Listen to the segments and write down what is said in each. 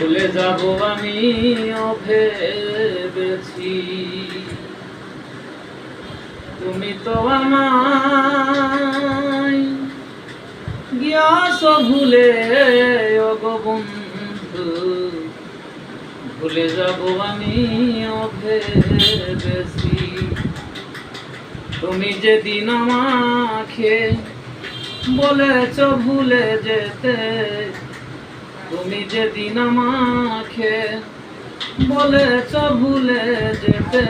ভুলে যাব আমি ভেবেছি তুমি তো আমায় গিয়াছ ভুলে ওগো বন্ধু ভুলে যাব আমি ভেবেছি তুমি যেদিন আমাকে বলেছ ভুলে যেতে তুমি যেদিন আমাকে বলেছ ভুলে যেতে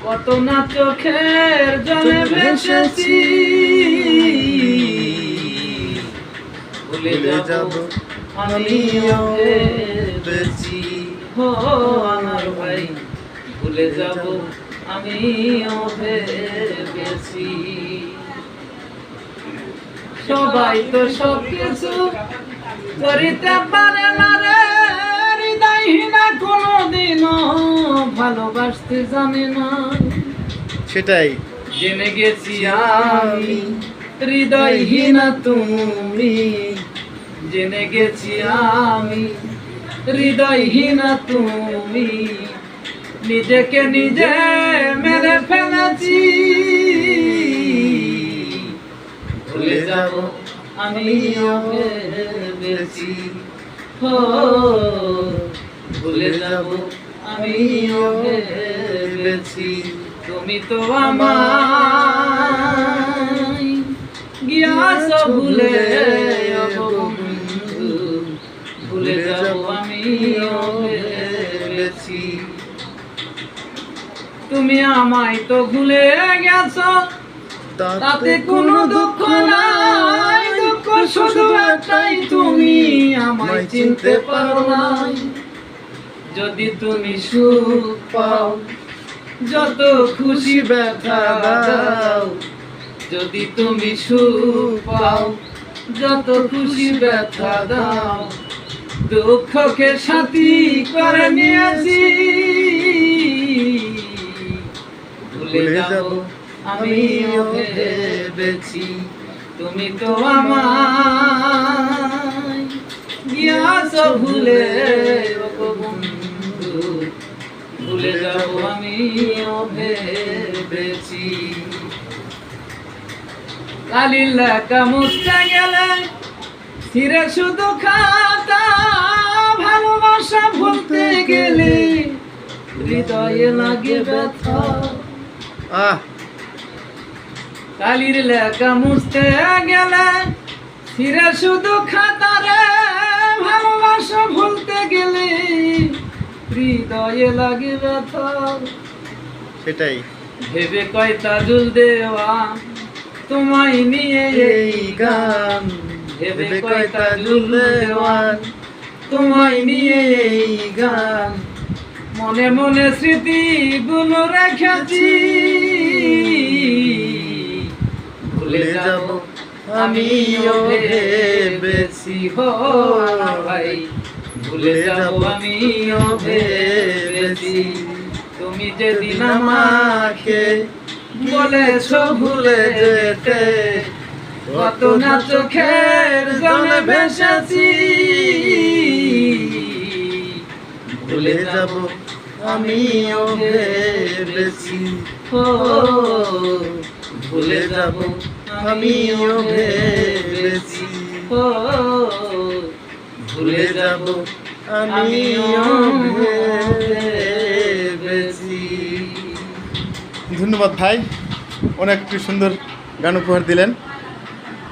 কত না চোখের জলে ভেসেছি ভুলে যাব আমিও ভেবেছি হো আমার ভাই ভুলে যাব আমিও ভেবেছি সবাই তো সব কিছু করিতে পারে না রে হৃদয়হীনা কোনোদিনও ভালোবাসতে জানে না সেটাই জেনে গেছি আমি হৃদয়হীনা তুমি জেনে গেছি আমি হৃদয়হীনা তুমি নিজেকে নিজে মেরে ফেলেছি ভুলে যাব আমিও ভেবেছি হো ভুলে যাব আমিও ভেবেছি তুমি তো আমায় গিয়াছ ভুলে বন্ধু ভুলে যাব আমিও ভেবেছি তুমি আমায় তো ভুলে গেছো তাতে কোনো দুঃখ নাই দুঃখ শুধু একটাই তুমি আমায় চিনতে পারো না যদি তুমি সুখ পাও যত খুশি ব্যথা দাও যদি তুমি সুখ পাও যত খুশি ব্যথা দাও দুঃখকে সাথী করে নিয়েছি ভুলে যাব আমিও ভেবেছি তুমি তো আমায় গিয়াছ ভুলে ওগো বন্ধু ভুলে যাব আমিও ভেবেছি কালির লেখা মুছতে গেলে ছিঁড়ে শুধু খাতা ভালোবাসা ভুলতে গেলে হৃদয়ে লাগে ব্যথা কালির লেখা মুছতে গেলে ছিঁড়ে শুধু খাতা রে ভালোবাসা ভুলতে গেলে হৃদয়ে লাগে ব্যথা সেটাই ভেবে কয়টা জুল দেওয়া তোমায় নিয়ে এই গান ভেবে কয়টা জুল দেওয়া তোমায় নিয়ে এই গান মনে মনে স্মৃতি গুলো রেখেছি ভুলে যাব আমিও ভেবেছি হো ভাই ভুলে যাব আমিও ভেবেছি তুমি যেদিন আমাকে বলেছ ভুলে যেতে কত না চোখের জলে ভেসেছি ভুলে যাব আমিও ভেবেছি ও ভুলে যাব আমিও ভেবেছি ও ভুলে যাব আমিও ভেবেছি। ধন্যবাদ ভাই, অনেক সুন্দর গান উপহার দিলেন।